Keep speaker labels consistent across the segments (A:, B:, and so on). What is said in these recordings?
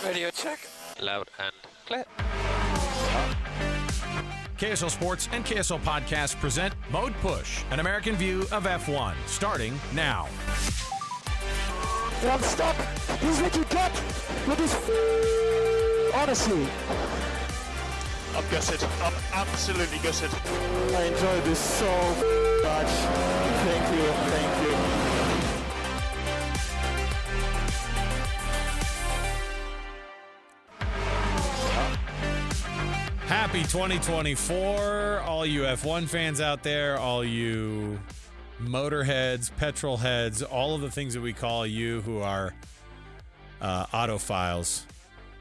A: Radio check. Loud and clear.
B: KSL Sports and KSL Podcast present Mode Push, an American view of F1, starting now.
C: I'm stuck. He's looking good with his honestly.
D: I'm gutted. I'm absolutely gutted.
C: I enjoyed this so much. Thank you.
B: Happy 2024, all you F1 fans out there, all you motorheads, petrol heads, all of the things that we call you who are autophiles.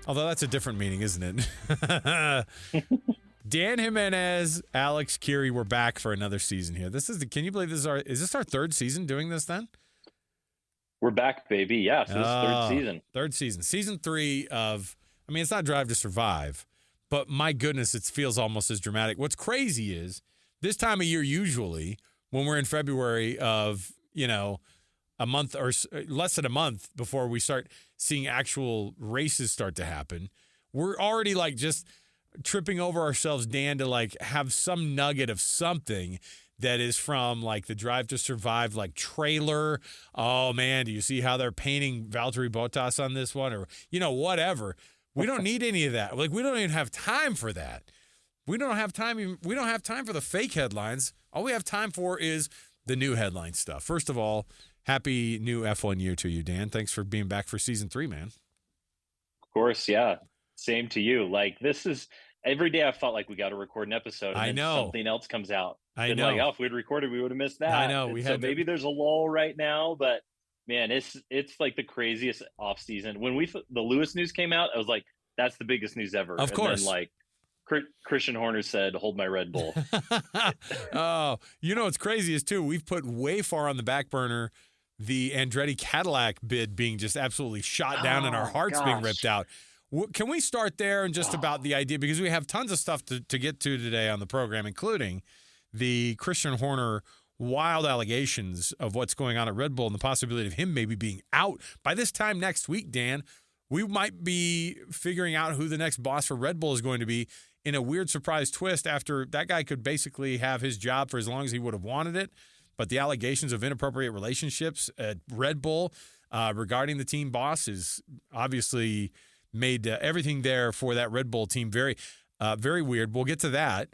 B: Although that's a different meaning, isn't it? Dan Jimenez, Alex, Kirry, we're back for another season here. Can you believe is this our third season doing this then?
E: We're back, baby. Yeah, so this is third season.
B: Third season. Season 3 of, it's not Drive to Survive, but my goodness, it feels almost as dramatic. What's crazy is this time of year, usually, when we're in February of, a month or less than a month before we start seeing actual races start to happen, we're already just tripping over ourselves, Dan, to have some nugget of something that is from the Drive to Survive trailer. Oh man, do you see how they're painting Valtteri Bottas on this one, or whatever. We don't need any of that. We don't even have time for that. We don't have time. We don't have time for the fake headlines. All we have time for is the new headline stuff. First of all, happy new F1 year to you, Dan. Thanks for being back for season 3, man.
E: Of course, yeah. Same to you. This is every day I felt like we got to record an episode. And
B: I know.
E: Something else comes out.
B: I know.
E: If we'd recorded, we would have missed that.
B: I know.
E: Maybe there's a lull right now, but man, it's the craziest off season. When the Lewis news came out, I was like, that's the biggest news ever.
B: Of course.
E: And then, Christian Horner said, hold my Red Bull.
B: Oh, what's crazy is too, we've put way far on the back burner the Andretti-Cadillac bid being just absolutely shot down and our hearts being ripped out. Can we start there and just about the idea, because we have tons of stuff to get to today on the program, including the Christian Horner wild allegations of what's going on at Red Bull and the possibility of him maybe being out by this time next week, Dan. We might be figuring out who the next boss for Red Bull is going to be in a weird surprise twist after that guy could basically have his job for as long as he would have wanted it. But the allegations of inappropriate relationships at Red Bull regarding the team boss is obviously made everything there for that Red Bull team very, very weird. We'll get to that.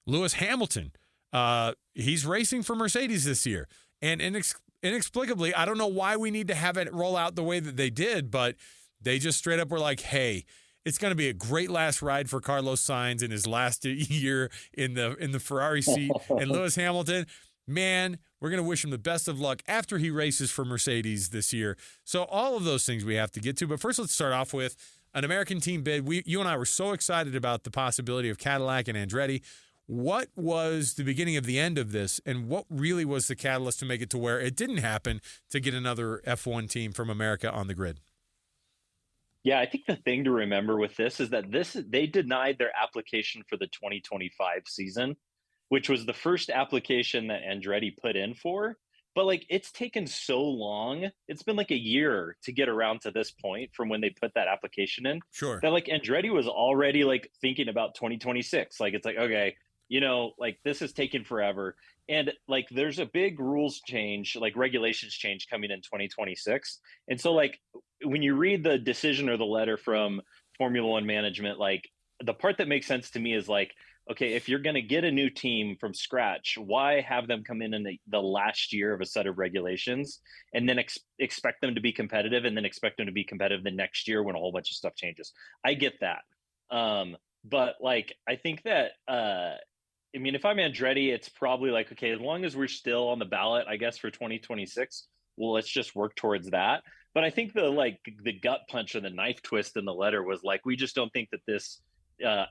B: Lewis Hamilton, he's racing for Mercedes this year. And inexplicably, I don't know why we need to have it roll out the way that they did, but they just straight up were like, hey, it's going to be a great last ride for Carlos Sainz in his last year in the Ferrari seat. And Lewis Hamilton, man, we're going to wish him the best of luck after he races for Mercedes this year. So all of those things we have to get to. But first, let's start off with an American team bid. You and I were so excited about the possibility of Cadillac and Andretti. What was the beginning of the end of this, and what really was the catalyst to make it to where it didn't happen to get another F1 team from America on the grid?
E: Yeah, I think the thing to remember with this is that they denied their application for the 2025 season, which was the first application that Andretti put in for. But it's taken so long. It's been a year to get around to this point from when they put that application in.
B: Sure.
E: That Andretti was already thinking about 2026. Okay, this is taking forever. And there's a big rules change, regulations change coming in 2026. And so when you read the decision or the letter from Formula One management, the part that makes sense to me is okay, if you're going to get a new team from scratch, why have them come in the last year of a set of regulations and then expect them to be competitive and then expect them to be competitive the next year when a whole bunch of stuff changes? I get that. But I think that, if I'm Andretti, it's probably okay, as long as we're still on the ballot, I guess, for 2026, well, let's just work towards that. But I think the gut punch and the knife twist in the letter was we just don't think that this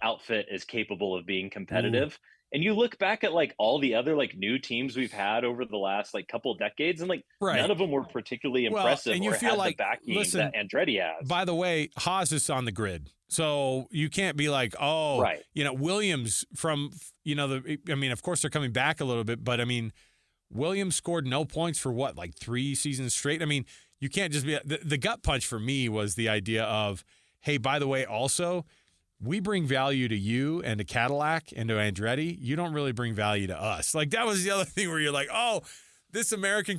E: outfit is capable of being competitive. Ooh. And you look back at all the other new teams we've had over the last couple of decades, and
B: right.
E: None of them were particularly impressive
B: and you
E: or
B: feel
E: had the backing that Andretti has.
B: By the way, Haas is on the grid, so you can't be
E: right.
B: Williams from of course they're coming back a little bit, but Williams scored no points for 3 seasons straight. You can't just be the gut punch for me was the idea of, hey, by the way, also, we bring value to you and to Cadillac and to Andretti. You don't really bring value to us. Like, that was the other thing where you're like, oh, this American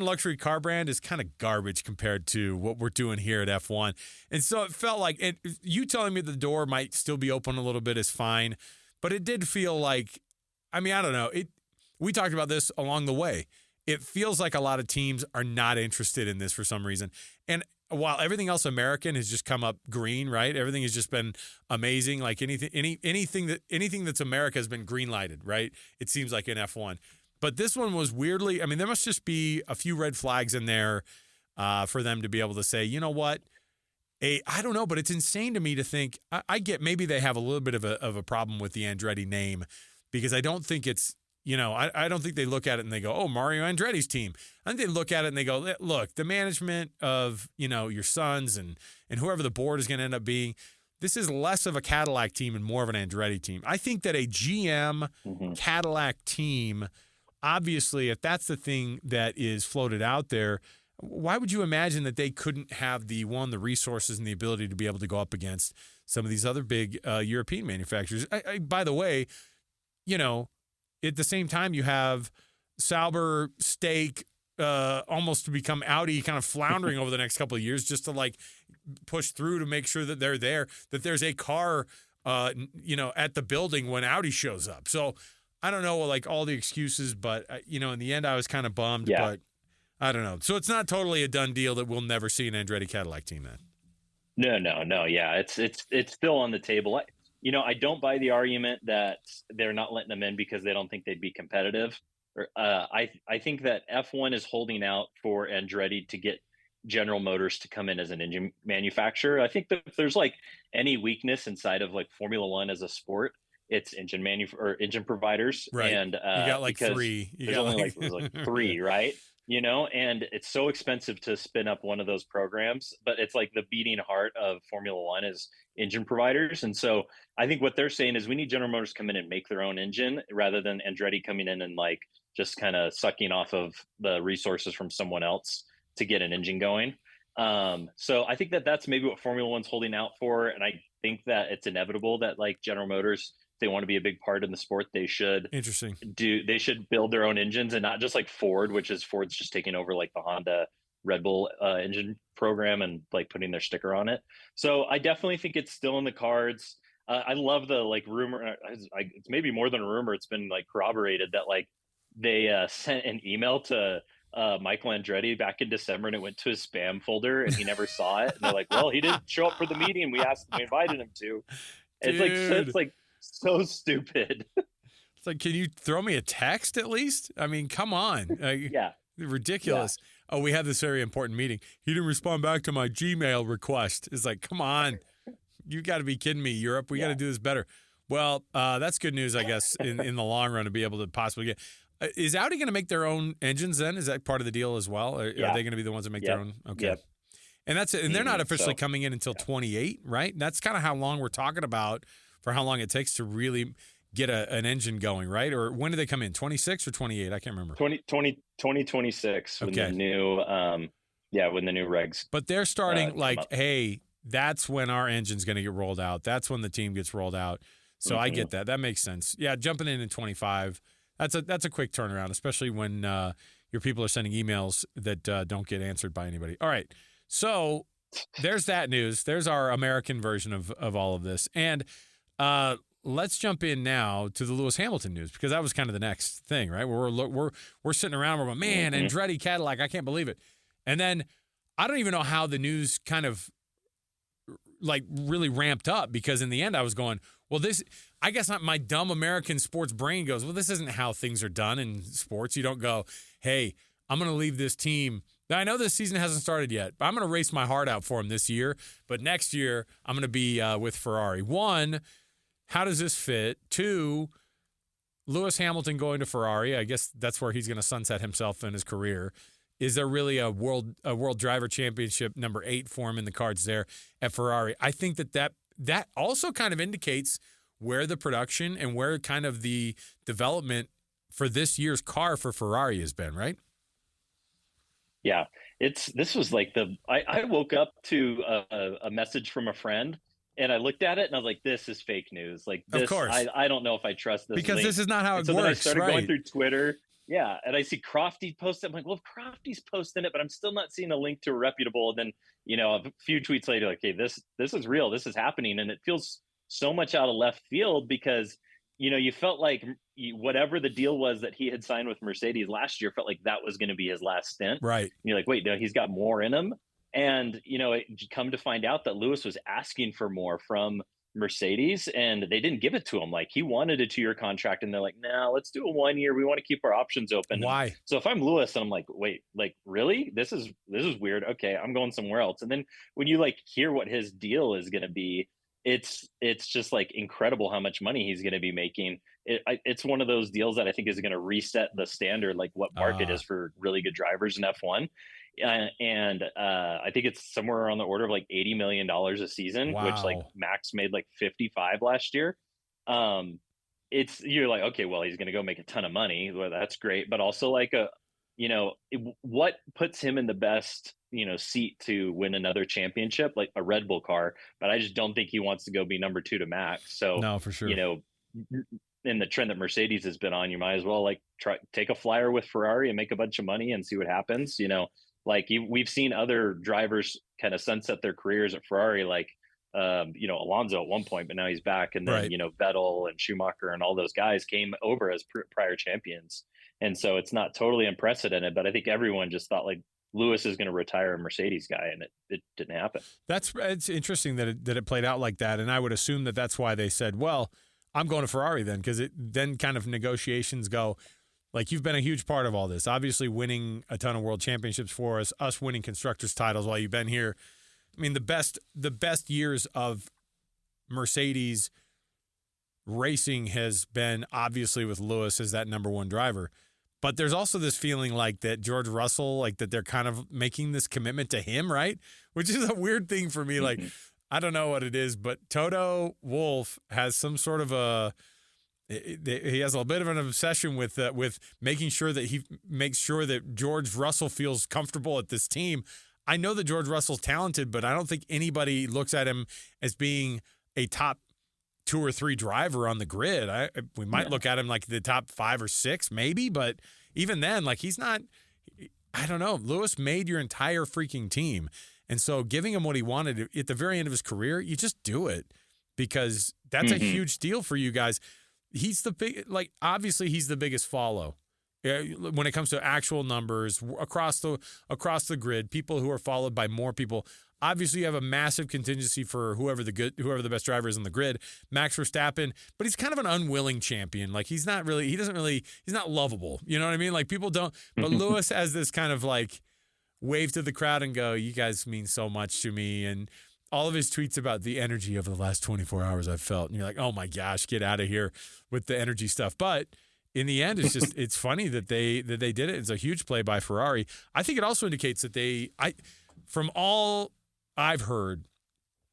B: luxury car brand is kind of garbage compared to what we're doing here at F1. And so it felt like you telling me the door might still be open a little bit is fine, but it did feel like, I mean, I don't know. We talked about this along the way. It feels like a lot of teams are not interested in this for some reason. And while everything else American has just come up green, right? Everything has just been amazing. Like anything that's America has been green lighted, right? It seems like in F1. But this one was weirdly, I mean, there must just be a few red flags in there for them to be able to say, you know what? I don't know, but it's insane to me to think, I get maybe they have a little bit of a problem with the Andretti name, because I don't think it's, you know, I don't think they look at it and they go, oh, Mario Andretti's team. I think they look at it and they go, look, the management of, you know, your sons and whoever the board is going to end up being, this is less of a Cadillac team and more of an Andretti team. I think that a GM Cadillac team, obviously, if that's the thing that is floated out there, why would you imagine that they couldn't have the resources and the ability to be able to go up against some of these other big European manufacturers? By the way, you know, at the same time, you have Sauber, Stake, almost to become Audi, kind of floundering over the next couple of years, just to like push through to make sure that they're there, that there's a car, you know, at the building when Audi shows up. So I don't know, like all the excuses, but you know, in the end, I was kind of bummed. Yeah. But I don't know. So it's not totally a done deal that we'll never see an Andretti Cadillac team then.
E: No. Yeah, it's still on the table. You know, I don't buy the argument that they're not letting them in because they don't think they'd be competitive. I think that F1 is holding out for Andretti to get General Motors to come in as an engine manufacturer. I think that if there's like any weakness inside of like Formula One as a sport, it's engine providers. Right. And
B: you got like three.
E: There's only like three, right? You know, and it's so expensive to spin up one of those programs, but it's like the beating heart of Formula One is engine providers. And so I think what they're saying is we need General Motors to come in and make their own engine rather than Andretti coming in and like just kind of sucking off of the resources from someone else to get an engine going. So I think that that's maybe what Formula One's holding out for. And I think that it's inevitable that like General Motors, they want to be a big part in the sport, they should build their own engines and not just like Ford's just taking over like the Honda Red Bull engine program and like putting their sticker on it. So I definitely think it's still in the cards. I love the like rumor. It's maybe more than a rumor. It's been like corroborated that like they sent an email to Michael Andretti back in December and it went to his spam folder and he never saw it. And they're like, well, he didn't show up for the meeting we invited him to. It's like so stupid. It's
B: like, can you throw me a text at least? I mean, come on.
E: Yeah.
B: Ridiculous. Yeah. Oh, we had this very important meeting. He didn't respond back to my Gmail request. It's like, come on. You got to be kidding me, Europe. We got to do this better. Well, that's good news, I guess, in the long run to be able to possibly get. Is Audi going to make their own engines then? Is that part of the deal as well? Or are they going to be the ones that make their own? Okay. Yep. And that's it. And they're not officially coming in until 28, right? And that's kind of how long we're talking about for how long it takes to really get an engine going, right? Or when do they come in? 26 or 28? I can't remember.
E: 2026 when the new when the new regs.
B: But they're starting hey, that's when our engine's going to get rolled out. That's when the team gets rolled out. So I get that. That makes sense. Yeah, jumping in 25. That's a quick turnaround, especially when your people are sending emails that don't get answered by anybody. All right. So there's that news. There's our American version of all of this. And let's jump in now to the Lewis Hamilton news, because that was kind of the next thing, right? We're sitting around, we're going, man, Andretti Cadillac, I can't believe it. And then I don't even know how the news kind of like really ramped up, because in the end I was going, well, I guess not. My dumb American sports brain goes, well, this isn't how things are done in sports. You don't go, hey, I'm going to leave this team. Now, I know this season hasn't started yet, but I'm going to race my heart out for him this year. But next year, I'm going to be with Ferrari. One, how does this fit? Two, Lewis Hamilton going to Ferrari. I guess that's where he's going to sunset himself in his career. Is there really a world driver championship number 8 for him in the cards there at Ferrari? I think that also kind of indicates where the production and where kind of the development for this year's car for Ferrari has been, right?
E: Yeah. This was like I woke up to a message from a friend, and I looked at it and I was like, this is fake news. Like this,
B: Of course.
E: I don't know if I trust this
B: Because
E: link.
B: this is not how
E: And
B: it
E: so then I
B: works,
E: started
B: right?
E: going through Twitter. Yeah. And I see Crofty post it. I'm like, well, if Crofty's posting it, but I'm still not seeing a link to a reputable. And then, a few tweets later, like, hey, this is real. This is happening. And it feels so much out of left field because, you felt like whatever the deal was that he had signed with Mercedes last year felt like that was going to be his last stint.
B: Right.
E: And you're like, wait, no, he's got more in him. And, come to find out that Lewis was asking for more from Mercedes and they didn't give it to him. Like he wanted a 2-year contract and they're like, no, let's do a 1 year. We want to keep our options open.
B: Why?
E: And so if I'm Lewis and I'm like, wait, like really? This is weird. Okay, I'm going somewhere else. And then when you like hear what his deal is going to be, it's just like incredible how much money he's going to be making. It's one of those deals that I think is going to reset the standard, like what market is for really good drivers in F1. And I think it's somewhere on the order of like $80 million a season,
B: Wow.
E: which like Max made like 55 last year. You're like, okay, well, he's going to go make a ton of money. Well, that's great. But also like what puts him in the best, seat to win another championship, like a Red Bull car. But I just don't think he wants to go be number 2 to Max. So,
B: no, for sure.
E: In the trend that Mercedes has been on, you might as well like take a flyer with Ferrari and make a bunch of money and see what happens. We've seen other drivers kind of sunset their careers at Ferrari, like, Alonso at one point, but now he's back. And then,
B: Right.
E: Vettel and Schumacher and all those guys came over as prior champions. And so it's not totally unprecedented, but I think everyone just thought like Lewis is going to retire a Mercedes guy, and it didn't happen.
B: It's interesting that it played out like that. And I would assume that that's why they said, well, I'm going to Ferrari then, because then kind of negotiations go. Like, you've been a huge part of all this, obviously winning a ton of world championships for us winning constructors titles while you've been here. I mean, the best years of Mercedes racing has been obviously with Lewis as that number 1 driver. But there's also this feeling like that George Russell, like that they're kind of making this commitment to him, right? Which is a weird thing for me.
E: Mm-hmm.
B: Like, I don't know what it is, but Toto Wolff has some sort of he has a bit of an obsession with making sure that he makes sure that George Russell feels comfortable at this team. I know that George Russell's talented, but I don't think anybody looks at him as being a top 2 or 3 driver on the grid. We might look at him like the top 5 or 6 maybe, but even then, like, he's not, I don't know. Lewis made your entire freaking team. And so giving him what he wanted at the very end of his career, you just do it because that's a huge deal for you guys. He's obviously he's the biggest follow when it comes to actual numbers across the grid, people who are followed by more people. Obviously, you have a massive contingency for whoever the best driver is on the grid, Max Verstappen, but he's kind of an unwilling champion. Like, he's not lovable. You know what I mean? Like, people don't, but Lewis has this kind of like wave to the crowd and go, you guys mean so much to me. And all of his tweets about the energy of the last 24 hours I've felt. And you're like, oh my gosh, get out of here with the energy stuff. But in the end, it's just, it's funny that they did it. It's a huge play by Ferrari. I think it also indicates that from all I've heard,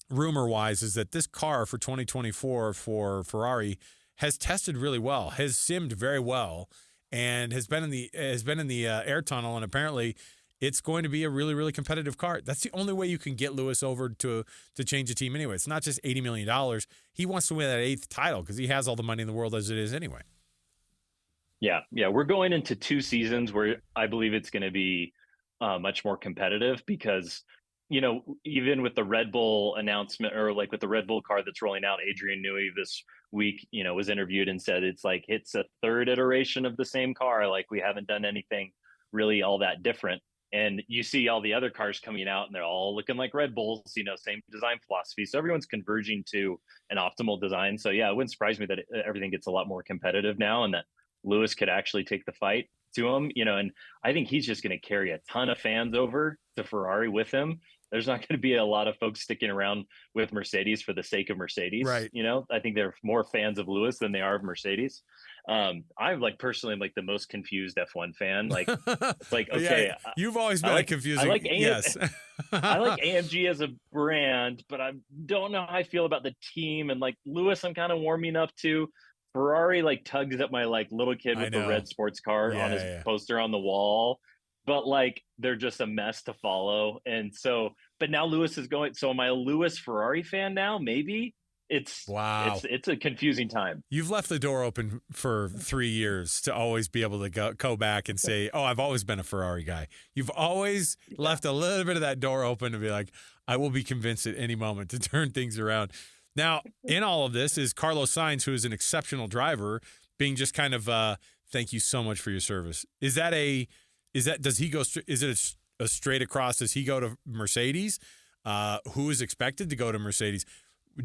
B: rumor-wise, is that this car for 2024 for Ferrari has tested really well, has simmed very well, and has been in the air tunnel. And apparently, it's going to be a really, really competitive car. That's the only way you can get Lewis over to change the team anyway. It's not just $80 million. He wants to win that 8th title because he has all the money in the world as it is anyway.
E: Yeah. We're going into 2 seasons where I believe it's going to be much more competitive because, even with the Red Bull announcement, or like with the Red Bull car that's rolling out, Adrian Newey this week, was interviewed and said it's like it's a 3rd iteration of the same car. Like, we haven't done anything really all that different. And you see all the other cars coming out and they're all looking like Red Bulls, same design philosophy. So everyone's converging to an optimal design. So yeah, it wouldn't surprise me that everything gets a lot more competitive now and that Lewis could actually take the fight to him, and I think he's just going to carry a ton of fans over to Ferrari with him. There's not going to be a lot of folks sticking around with Mercedes for the sake of Mercedes.
B: Right.
E: I think they're more fans of Lewis than they are of Mercedes. I'm personally like the most confused F1 fan. Like, it's like, okay,
B: yeah, you've always been confusing. Yes.
E: I like AMG as a brand, but I don't know how I feel about the team. And like Lewis, I'm kind of warming up to. Ferrari like tugs at my like little kid with the red sports car on his poster on the wall. but like they're just a mess to follow. And so, but now Lewis is going. So am I a Lewis Ferrari fan now? Maybe
B: Wow.
E: it's a confusing time.
B: You've left the door open for 3 years to always be able to go back and say, oh, I've always been a Ferrari guy. You've always left a little bit of that door open to be like, I will be convinced at any moment to turn things around. Now, in all of this is Carlos Sainz, who is an exceptional driver, being just kind of, thank you so much for your service. Is it a straight across? Does he go to Mercedes? Who is expected to go to Mercedes?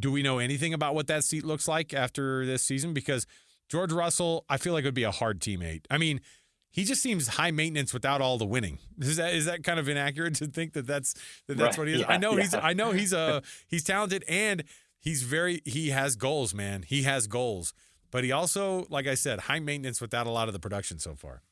B: Do we know anything about what that seat looks like after this season? Because George Russell, I feel like would be a hard teammate. I mean, he just seems high maintenance without all the winning. Is that kind of inaccurate to think that's right. What he is?
E: Yeah,
B: I know he's talented and he has goals, man. He has goals. But he also, like I said, high maintenance without a lot of the production so far.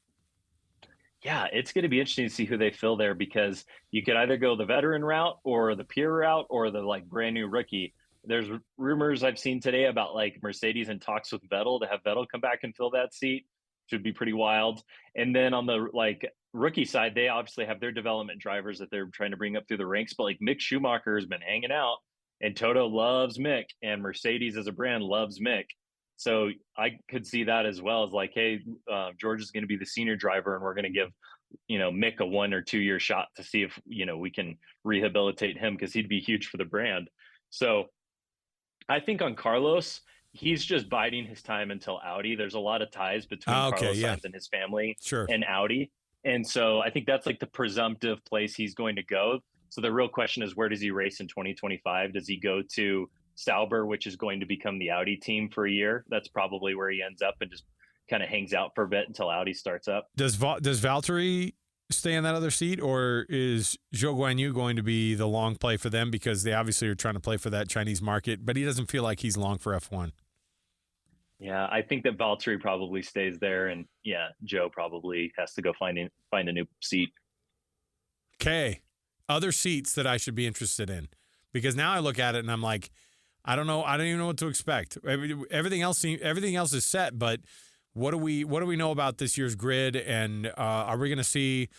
E: Yeah, it's going to be interesting to see who they fill there, because you could either go the veteran route or the pure route or the like brand new rookie. There's rumors I've seen today about like Mercedes in talks with Vettel to have Vettel come back and fill that seat, which would be pretty wild. And then on the like rookie side, they obviously have their development drivers that they're trying to bring up through the ranks. But like Mick Schumacher has been hanging out, and Toto loves Mick, and Mercedes as a brand loves Mick. So I could see that as well as like, hey, George is going to be the senior driver, and we're going to give, Mick a 1 or 2 year shot to see if, we can rehabilitate him, because he'd be huge for the brand. So I think on Carlos, he's just biding his time until Audi. There's a lot of ties between Carlos Sainz and his family and Audi. And so I think that's like the presumptive place he's going to go. So the real question is, where does he race in 2025? Does he go to Sauber, which is going to become the Audi team for a year? That's probably where he ends up, and just kind of hangs out for a bit until Audi starts up.
B: Does Valtteri stay in that other seat, or is Zhou Guanyu going to be the long play for them, because they obviously are trying to play for that Chinese market, but he doesn't feel like he's long for F1?
E: Yeah, I think that Valtteri probably stays there, and Joe probably has to go find a new seat.
B: Okay, other seats that I should be interested in, because now I look at it and I'm like, I don't know. I don't even know what to expect. Everything else is set, but what do we know about this year's grid? And are we going to see?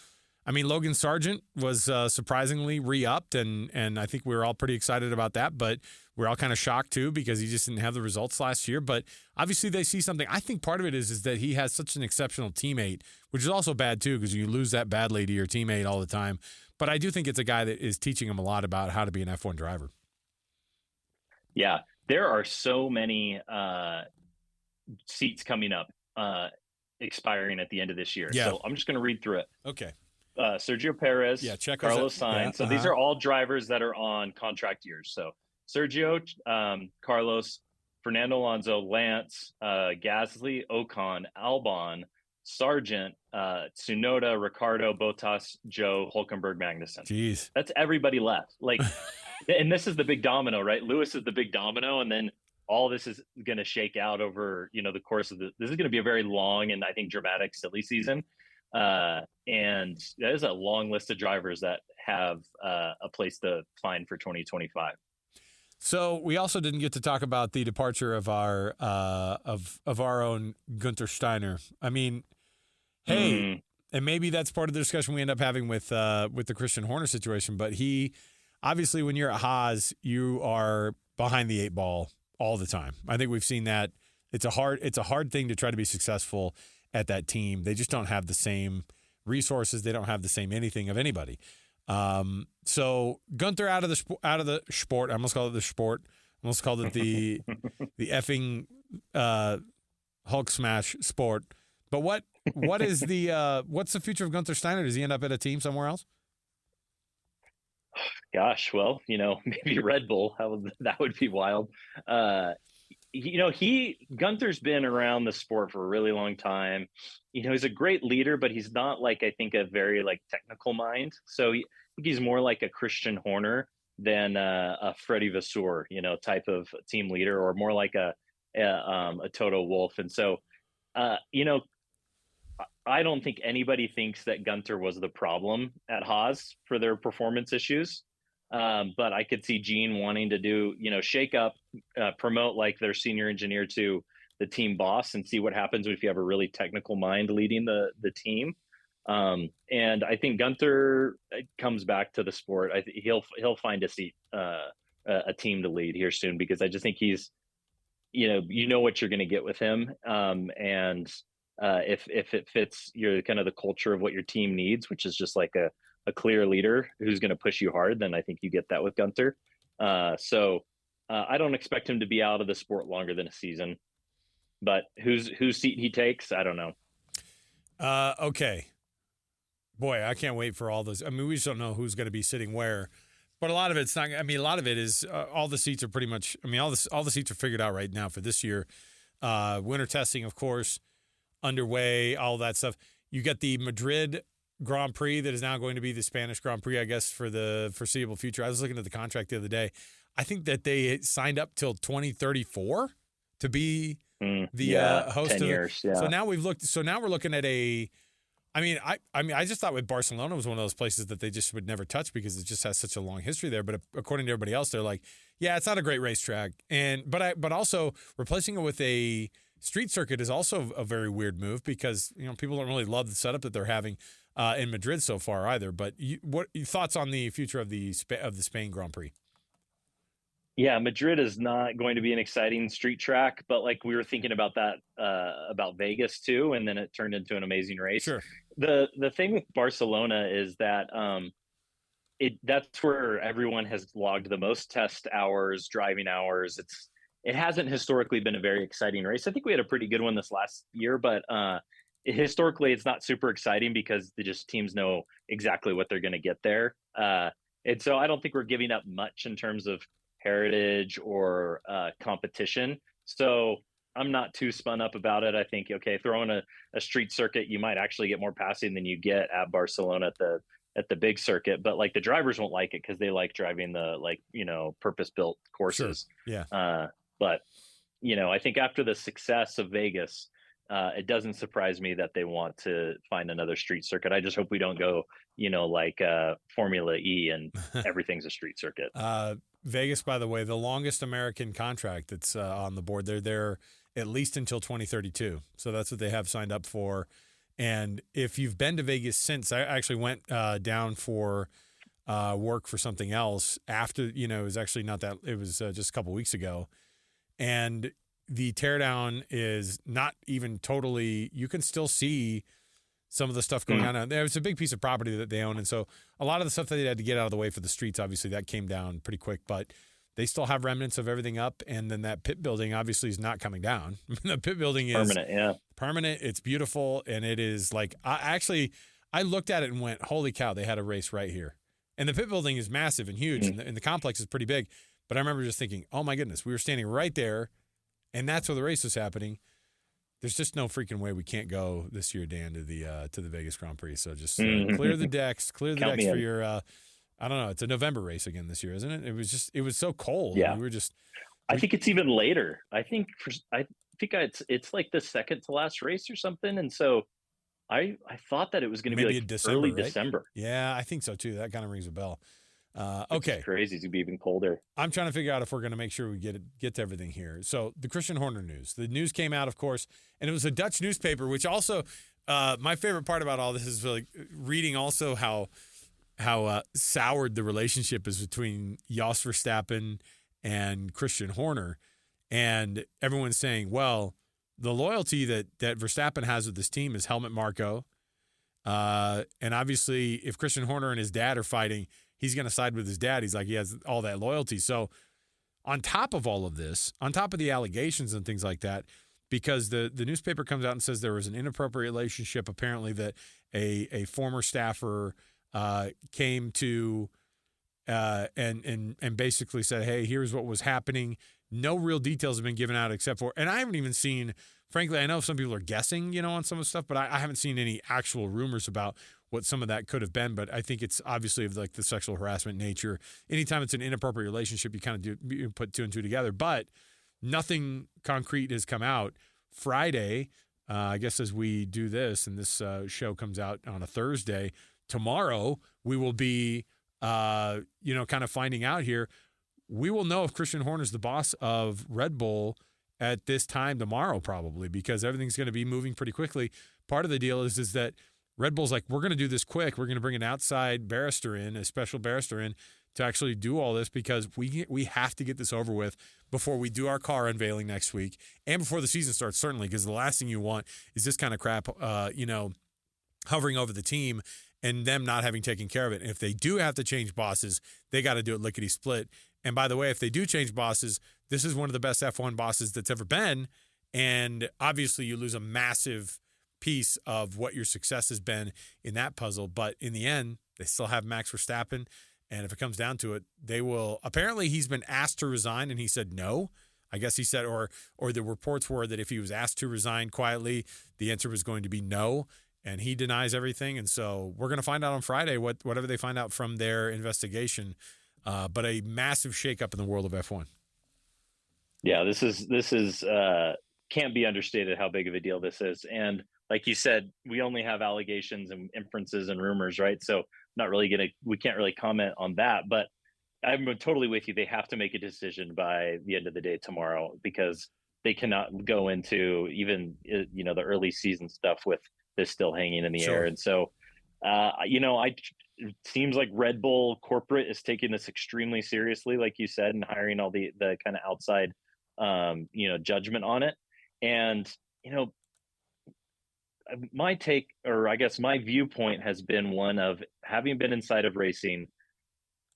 B: I mean, Logan Sargent was surprisingly re-upped, and I think we were all pretty excited about that. But we're all kind of shocked too, because he just didn't have the results last year. But obviously, they see something. I think part of it is that he has such an exceptional teammate, which is also bad too, because you lose that badly to your teammate all the time. But I do think it's a guy that is teaching him a lot about how to be an F1 driver.
E: Yeah, there are so many seats coming up, expiring at the end of this year.
B: Yeah.
E: So I'm just going to read through it.
B: Okay.
E: Sergio Perez, Carlos Sainz. So these are all drivers that are on contract years. So Sergio, Carlos, Fernando Alonso, Lance, Gasly, Ocon, Albon, Sargent, Tsunoda, Ricardo, Bottas, Joe, Hülkenberg, Magnussen.
B: Jeez.
E: That's everybody left. Like, and this is the big domino, right? Lewis is the big domino, and then all this is going to shake out over, the course of this is going to be a very long and I think dramatic, silly season. And there's a long list of drivers that have a place to find for 2025.
B: So we also didn't get to talk about the departure of our of our own Gunther Steiner. I mean, hey, and maybe that's part of the discussion we end up having with the Christian Horner situation. But he, obviously, when you're at Haas, you are behind the 8 ball all the time. I think we've seen that. It's a hard thing to try to be successful at that team. They just don't have the same resources. They don't have the same anything of anybody. So Gunther out of the sport. I almost called it the sport. I almost called it the effing Hulk smash sport. But what is what's the future of Gunther Steiner? Does he end up at a team somewhere else?
E: Gosh, well, maybe Red Bull. That would be wild. Gunther's been around the sport for a really long time. He's a great leader, but he's not like, I think, a very like technical mind. So I think he's more like a Christian Horner than a Freddie Vasseur, type of team leader, or more like a Toto Wolff. And so, I don't think anybody thinks that Gunther was the problem at Haas for their performance issues. But I could see Gene wanting to do, shake up, promote like their senior engineer to the team boss, and see what happens if you have a really technical mind leading the team. And I think Gunther comes back to the sport. I think he'll find a seat, a team to lead here soon, because I just think he's, you know what you're going to get with him. And if it fits your kind of the culture of what your team needs, which is just like a clear leader who's going to push you hard, then I think you get that with Gunther. So I don't expect him to be out of the sport longer than a season, but whose seat he takes, I don't know.
B: Okay. Boy, I can't wait for all those. I mean, we just don't know who's going to be sitting where, but a lot of it's not. I mean, a lot of it is all the seats are pretty much. I mean, all the seats are figured out right now for this year. Winter testing, of course, underway. All that stuff. You got the Madrid Grand Prix that is now going to be the Spanish Grand Prix, I guess, for the foreseeable future. I was looking at the contract the other day. I think that they signed up till 2034 to be the host
E: 10
B: of
E: years. Yeah.
B: So now we're looking at a. I mean, I just thought with Barcelona was one of those places that they just would never touch because it just has such a long history there. But according to everybody else, they're like, yeah, it's not a great racetrack, but also replacing it with a street circuit is also a very weird move because people don't really love the setup that they're having in Madrid so far either. But what thoughts on the future of the Spain Grand Prix?
E: Yeah, Madrid is not going to be an exciting street track, but like we were thinking about that about Vegas too, and then it turned into an amazing race.
B: Sure.
E: The thing with Barcelona is that that's where everyone has logged the most test hours, driving hours. It hasn't historically been a very exciting race. I think we had a pretty good one this last year, but historically it's not super exciting because teams know exactly what they're going to get there. And so I don't think we're giving up much in terms of heritage or competition. So I'm not too spun up about it. I think, okay, throwing a street circuit, you might actually get more passing than you get at Barcelona at the big circuit. But like the drivers won't like it because they like driving the purpose-built courses.
B: Sure. Yeah.
E: But I think after the success of Vegas, it doesn't surprise me that they want to find another street circuit. I just hope we don't go, like Formula E and everything's a street circuit.
B: Vegas, by the way, the longest American contract that's on the board. They're there at least until 2032. So that's what they have signed up for. And if you've been to Vegas since, I actually went down for work for something else after, it was actually not that, it was just a couple weeks ago. And the teardown is not even totally, you can still see some of the stuff going on. It's a big piece of property that they own. And so a lot of the stuff that they had to get out of the way for the streets, obviously that came down pretty quick, but they still have remnants of everything up. And then that pit building obviously is not coming down. The pit building is
E: permanent. Yeah.
B: Permanent. It's beautiful. And it is like, I looked at it and went, holy cow, they had a race right here. And the pit building is massive and huge and the complex is pretty big. But I remember just thinking, oh my goodness, we were standing right there and that's where the race was happening. There's just no freaking way we can't go this year, Dan, to the Vegas Grand Prix. So just clear the decks for your. I don't know. It's a November race again this year, isn't it? It was so cold.
E: Yeah, I think it's even later. I think it's like the second to last race or something. And so I thought that it was going to be like
B: December,
E: early
B: right?
E: December.
B: Yeah, I think so too. That kind of rings a bell. Okay,
E: it's crazy to be even colder.
B: I'm trying to figure out if we're going to make sure we get to everything here. So the Christian Horner news. The news came out, of course, and it was a Dutch newspaper, which also my favorite part about all this is like reading also how soured the relationship is between Jos Verstappen and Christian Horner, and everyone's saying, well, the loyalty that Verstappen has with this team is Helmut Marko, and obviously if Christian Horner and his dad are fighting, he's going to side with his dad. He's like, he has all that loyalty. So on top of all of this, on top of the allegations and things like that, because the newspaper comes out and says there was an inappropriate relationship, apparently that a former staffer came to and basically said, hey, here's what was happening. No real details have been given out except for, and I haven't even seen, frankly, I know some people are guessing, on some of the stuff, but I haven't seen any actual rumors about what some of that could have been. But I think it's obviously of like the sexual harassment nature. Anytime it's an inappropriate relationship, you kind of put two and two together, but nothing concrete has come out. Friday, I guess as we do this and this show comes out on a Thursday, tomorrow we will be, kind of finding out here. We will know if Christian Horner's the boss of Red Bull at this time tomorrow, probably, because everything's going to be moving pretty quickly. Part of the deal is that Red Bull's like, we're going to do this quick. We're going to bring an outside barrister in, a special barrister in, to actually do all this because we have to get this over with before we do our car unveiling next week and before the season starts, certainly, because the last thing you want is this kind of crap, hovering over the team and them not having taken care of it. And if they do have to change bosses, they got to do it lickety-split. And by the way, if they do change bosses, this is one of the best F1 bosses that's ever been. And obviously you lose a massive piece of what your success has been in that puzzle. But in the end, they still have Max Verstappen. And if it comes down to it, they will. Apparently, he's been asked to resign, and he said no. I guess he said, or the reports were that if he was asked to resign quietly, the answer was going to be no. And he denies everything. And so we're going to find out on Friday whatever they find out from their investigation. But a massive shakeup in the world of F1.
E: Yeah, this is can't be understated how big of a deal this is. And like you said, we only have allegations and inferences and rumors, right? So we can't really comment on that, but I'm totally with you. They have to make a decision by the end of the day tomorrow because they cannot go into even, the early season stuff with this still hanging in the air. And so, it seems like Red Bull corporate is taking this extremely seriously, like you said, and hiring all the kind of outside, judgment on it. And, my take, or I guess my viewpoint has been one of having been inside of racing.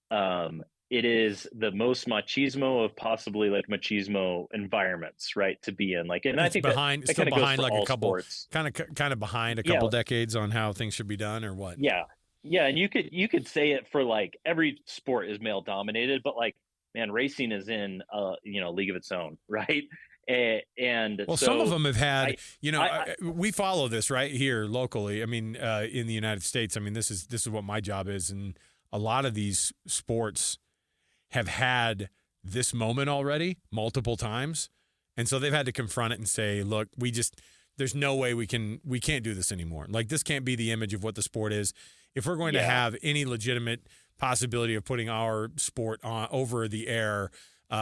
E: It is the most machismo of possibly like machismo environments, right? To be in, like, and I think
B: behind, still behind like a couple,
E: sports.
B: kind of behind a couple decades on how things should be done, or what?
E: Yeah, and you could say it for like every sport is male dominated, but like, man, racing is in league of its own, right? And
B: well,
E: so
B: some of them have had, we follow this right here locally. I mean, in the United States, I mean, this is what my job is. And a lot of these sports have had this moment already multiple times. And so they've had to confront it and say, look, there's no way we can't do this anymore. Like, this can't be the image of what the sport is. If we're going to have any legitimate possibility of putting our sport on over the air,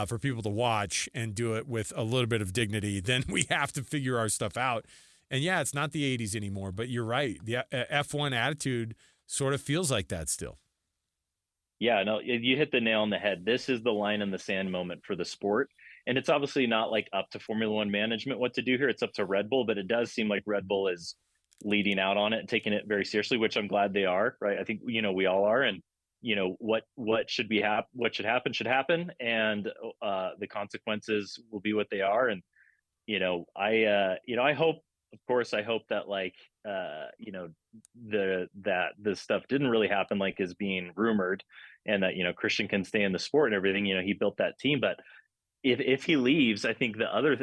B: for people to watch and do it with a little bit of dignity, then we have to figure our stuff out. And yeah, it's not the 80s anymore, but you're right. The F1 attitude sort of feels like that still.
E: Yeah, no, you hit the nail on the head. This is the line in the sand moment for the sport. And it's obviously not like up to Formula One management what to do here. It's up to Red Bull, but it does seem like Red Bull is leading out on it and taking it very seriously, which I'm glad they are, right? I think, we all are. And what should happen, and the consequences will be what they are. And I hope that like that this stuff didn't really happen like is being rumored, and that Christian can stay in the sport and everything. He built that team, but if he leaves, I think the other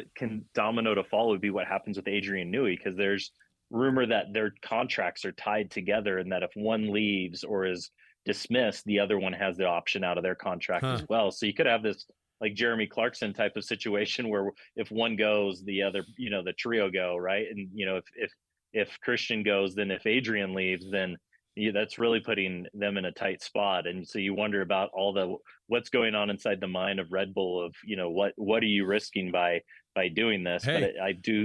E: domino to fall would be what happens with Adrian Newey, because there's rumor that their contracts are tied together, and that if one leaves or is dismissed, the other one has the option out of their contract as well. So you could have this like Jeremy Clarkson type of situation where if one goes, the other, the trio go, right? And if Christian goes, then if Adrian leaves, then that's really putting them in a tight spot. And so you wonder about what's going on inside the mind of Red Bull of, what are you risking by doing this?
B: Hey,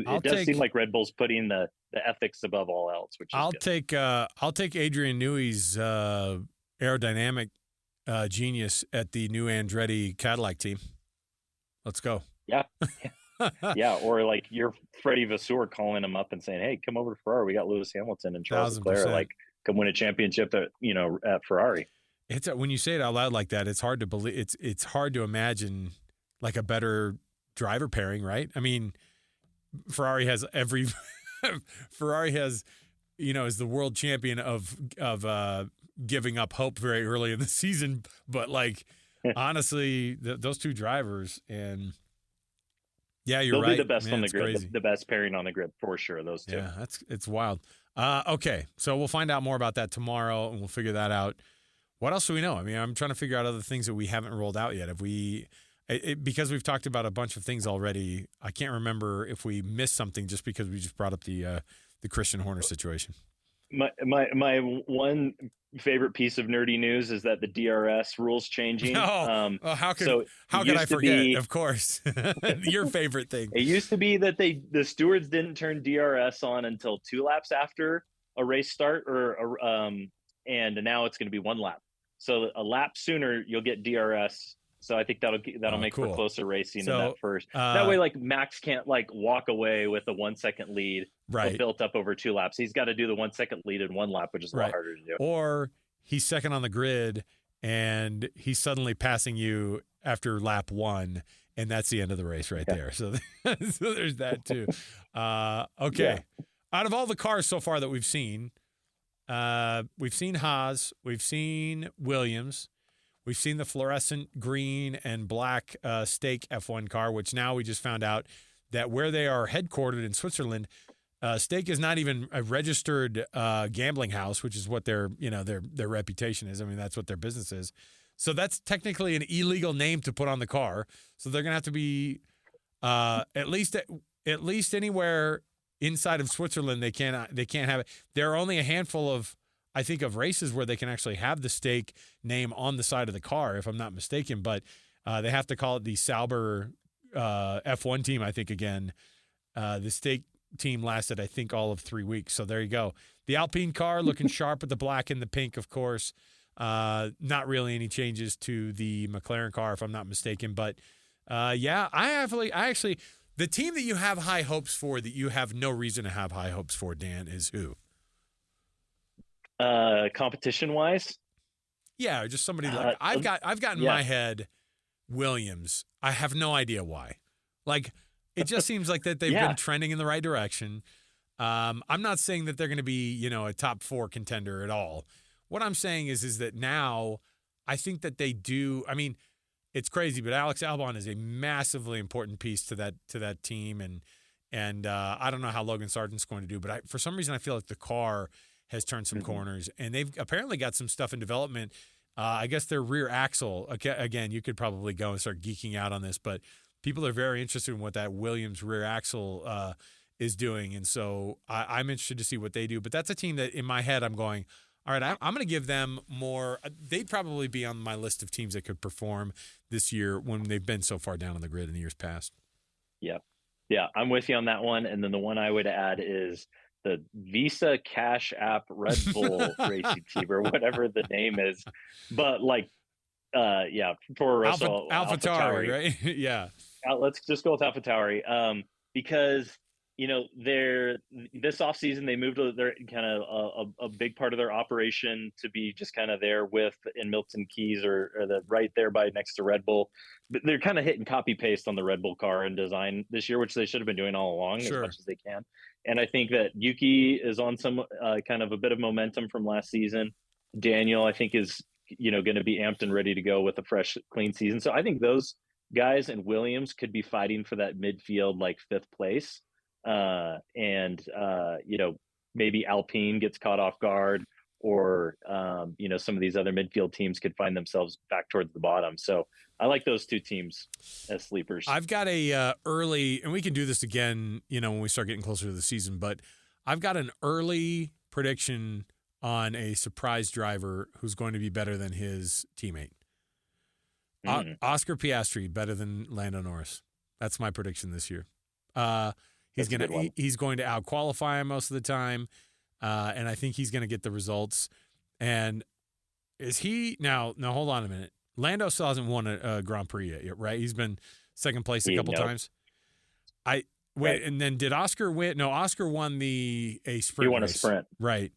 E: but it does seem like Red Bull's putting the ethics above all else, which is
B: I'll take Adrian Newey's aerodynamic genius at the new Andretti-Cadillac team. Let's go.
E: Yeah. Yeah, or like you're Freddie Vasseur calling him up and saying, "Hey, come over to Ferrari. We got Lewis Hamilton and Charles Leclerc. Like, come win a championship at Ferrari."
B: It's when you say it out loud like that, it's hard to believe. It's hard to imagine like a better driver pairing, right? I mean, Ferrari has is the world champion of giving up hope very early in the season, but like honestly, those two drivers, and yeah, you're right.
E: They'll be the best on the grid,
B: crazy.
E: the best pairing on the grid for sure. Those two.
B: Yeah, it's wild. Okay, so we'll find out more about that tomorrow, and we'll figure that out. What else do we know? I mean, I'm trying to figure out other things that we haven't rolled out yet. Because we've talked about a bunch of things already, I can't remember if we missed something just because we just brought up the Christian Horner situation.
E: My one favorite piece of nerdy news is that the DRS rules changing.
B: How could I forget? Of course, your favorite thing.
E: It used to be that the stewards didn't turn DRS on until 2 laps after a race start and now it's going to be 1 lap. So a lap sooner you'll get DRS. So I think that'll make for closer racing in that first. That way, like Max can't like walk away with a 1 second lead built up over 2 laps. He's got to do the 1 second lead in 1 lap, which is a lot harder to do.
B: Or he's second on the grid and he's suddenly passing you after lap 1, and that's the end of the race there. So, so there's that too. Okay. Yeah. Out of all the cars so far that we've seen Haas, we've seen Williams, we've seen the fluorescent green and black Stake F1 car, which now we just found out that where they are headquartered in Switzerland, Stake is not even a registered gambling house, which is what their reputation is. I mean, that's what their business is. So that's technically an illegal name to put on the car. So they're gonna have to be at least anywhere inside of Switzerland they can't have it. There are only a handful of races where they can actually have the Stake name on the side of the car, if I'm not mistaken. But they have to call it the Sauber F1 team. I think again, the Stake team lasted all of 3 weeks. So there you go. The Alpine car looking sharp with the black and the pink, of course. Not really any changes to the McLaren car, if I'm not mistaken. But I actually, the team that you have high hopes for, that you have no reason to have high hopes for, Dan, is who?
E: Competition wise?
B: Yeah, just somebody like I've got in my head Williams. I have no idea why. Like, it just seems like that they've been trending in the right direction. I'm not saying that they're going to be, a top 4 contender at all. What I'm saying is that now I think that they do. I mean, it's crazy, but Alex Albon is a massively important piece to that team, and I don't know how Logan Sargent's going to do, but for some reason I feel like the car has turned some corners, and they've apparently got some stuff in development. I guess their rear axle, again, you could probably go and start geeking out on this, but people are very interested in what that Williams rear axle is doing, and so I'm interested to see what they do. But that's a team that in my head I'm going, all right, I'm going to give them more. They'd probably be on my list of teams that could perform this year when they've been so far down on the grid in the years past. Yeah,
E: I'm with you on that one. And then the one I would add is the Visa Cash App Red Bull Racing Team, or whatever the name is. But for Russell
B: AlphaTauri, right? Yeah.
E: Let's just go with AlphaTauri, because this offseason they moved their kind of a big part of their operation to be just kind of there in Milton Keynes or the right there by next to Red Bull. But they're kind of hitting copy paste on the Red Bull car and design this year, which they should have been doing all along as much as they can. And I think that Yuki is on some kind of a bit of momentum from last season. Daniel, I think, is going to be amped and ready to go with a fresh, clean season. So I think those guys and Williams could be fighting for that midfield, like 5th place. Maybe Alpine gets caught off guard, or some of these other midfield teams could find themselves back towards the bottom. So I like those 2 teams as sleepers.
B: I've got a early, and we can do this again, when we start getting closer to the season, but I've got an early prediction on a surprise driver who's going to be better than his teammate. Oscar Piastri better than Lando Norris. That's my prediction this year. He's going to out-qualify him most of the time, and I think he's going to get the results. And is he now? Hold on a minute. Lando still hasn't won a Grand Prix yet, right? He's been second place a couple times. And then did Oscar win? No, Oscar won a sprint.
E: He won
B: race.
E: A sprint,
B: right?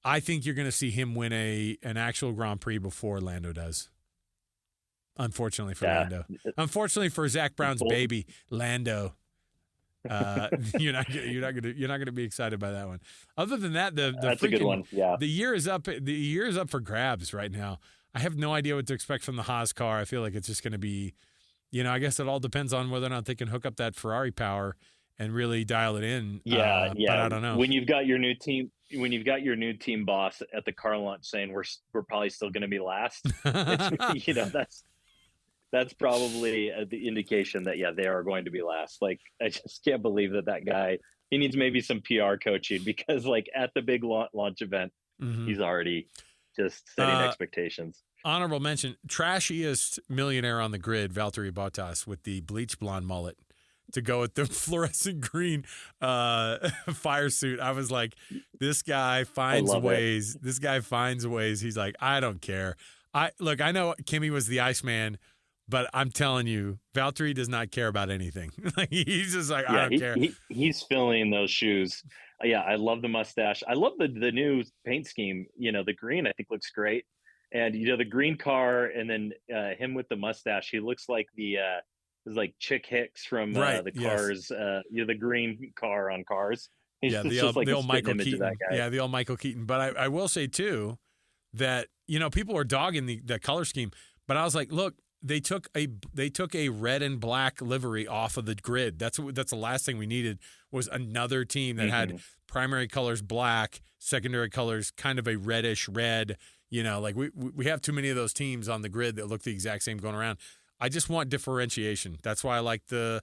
B: I think you're going to see him win an actual Grand Prix before Lando does. Unfortunately for Lando. Unfortunately for Zach Brown's baby, Lando. You're not gonna be excited by that one. Other than that, that's a good one. Yeah, the year is up. The year is up for grabs right now. I have no idea what to expect from the Haas car. I feel like it's just going to be, I guess it all depends on whether or not they can hook up that Ferrari power and really dial it in.
E: Yeah.
B: But I don't know.
E: When you've got your new team boss at the car launch saying we're probably still going to be last, that's probably the indication that, they are going to be last. Like, I just can't believe that guy, he needs maybe some PR coaching, because at the big launch event, he's already just setting expectations.
B: Honorable mention, trashiest millionaire on the grid, Valtteri Bottas with the bleach blonde mullet. to go with the fluorescent green fire suit. I was like, this guy finds ways. This guy finds ways. He's like, I don't care. I know Kimi was the Iceman, but I'm telling you, Valtteri does not care about anything. Like, he's just like, I don't care.
E: He's filling those shoes. Yeah, I love the mustache. I love the new paint scheme. The green I think looks great. And, the green car and then him with the mustache, he looks like like Chick Hicks from the Cars, the green car on Cars. He's
B: the old Michael Keaton. Yeah, the old Michael Keaton. But I will say, too, that, people are dogging the color scheme. But I was like, look, they took a red and black livery off of the grid. That's the last thing we needed was another team that had primary colors black, secondary colors kind of a reddish red. Like we have too many of those teams on the grid that look the exact same going around. I just want differentiation. That's why I like the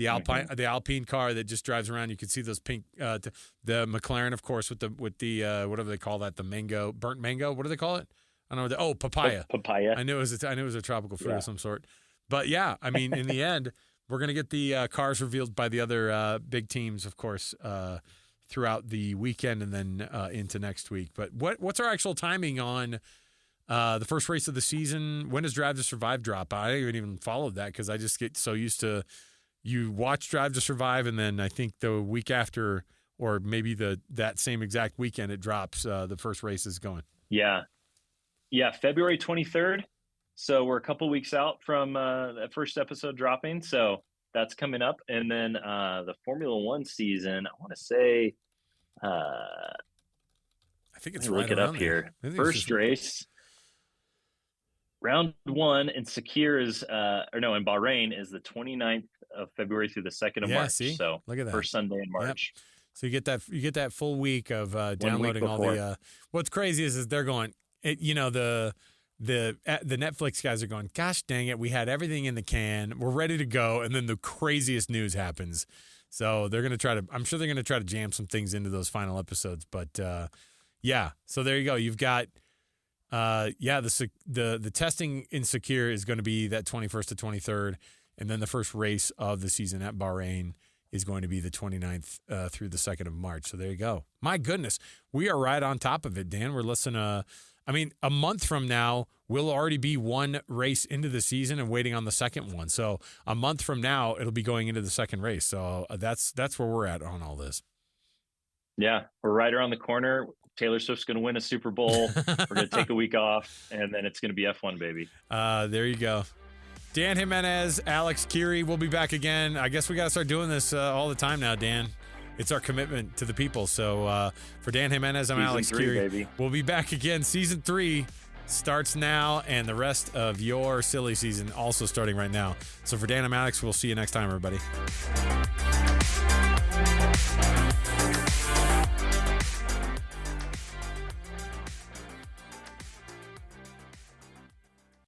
B: Alpine car that just drives around. You can see those pink. The McLaren, of course, with the whatever they call that, the burnt mango. What do they call it? I don't know. Papaya.
E: Papaya.
B: I knew it was a tropical fruit of some sort. But yeah, I mean, in the end, we're gonna get the cars revealed by the other big teams, of course, throughout the weekend and then into next week. But what's our actual timing on the first race of the season? When does Drive to Survive drop? I haven't even followed that because I just get so used to you watch Drive to Survive, and then I think the week after, or maybe that same exact weekend, it drops. The first race is going.
E: Yeah, February 23rd. So we're a couple weeks out from that first episode dropping. So that's coming up. And then the Formula One season, I want to say,
B: I think it's
E: look it up here. First race, round one in Sakir is, in Bahrain is the 29th of February through the 2nd of March.
B: See?
E: So
B: look at that.
E: First Sunday in March.
B: Yep. So you get that full week of downloading all the. What's crazy is they're going. The Netflix guys are going, gosh dang it, we had everything in the can, we're ready to go, and then the craziest news happens. So they're gonna I'm sure they're gonna try to jam some things into those final episodes. But so there you go. You've got the testing in Sakir is going to be that 21st to 23rd, and then the first race of the season at Bahrain is going to be the 29th through the 2nd of March. So there you go. My goodness, we are right on top of it, Dan. We're listening a month from now, we'll already be one race into the season and waiting on the second one. So a month from now, it'll be going into the second race. So that's where we're at on all this.
E: Yeah, we're right around the corner. Taylor Swift's going to win a Super Bowl. We're going to take a week off, and then it's going to be F1, baby. There
B: you go. Dan Jimenez, Alex Kirry, we'll be back again. I guess we got to start doing this all the time now, Dan. It's our commitment to the people. So for Dan Jimenez, I'm Alex Kirry. Baby. We'll be back again. Season 3 starts now, and the rest of your silly season also starting right now. So for Dan, I'm Alex. We'll see you next time, everybody.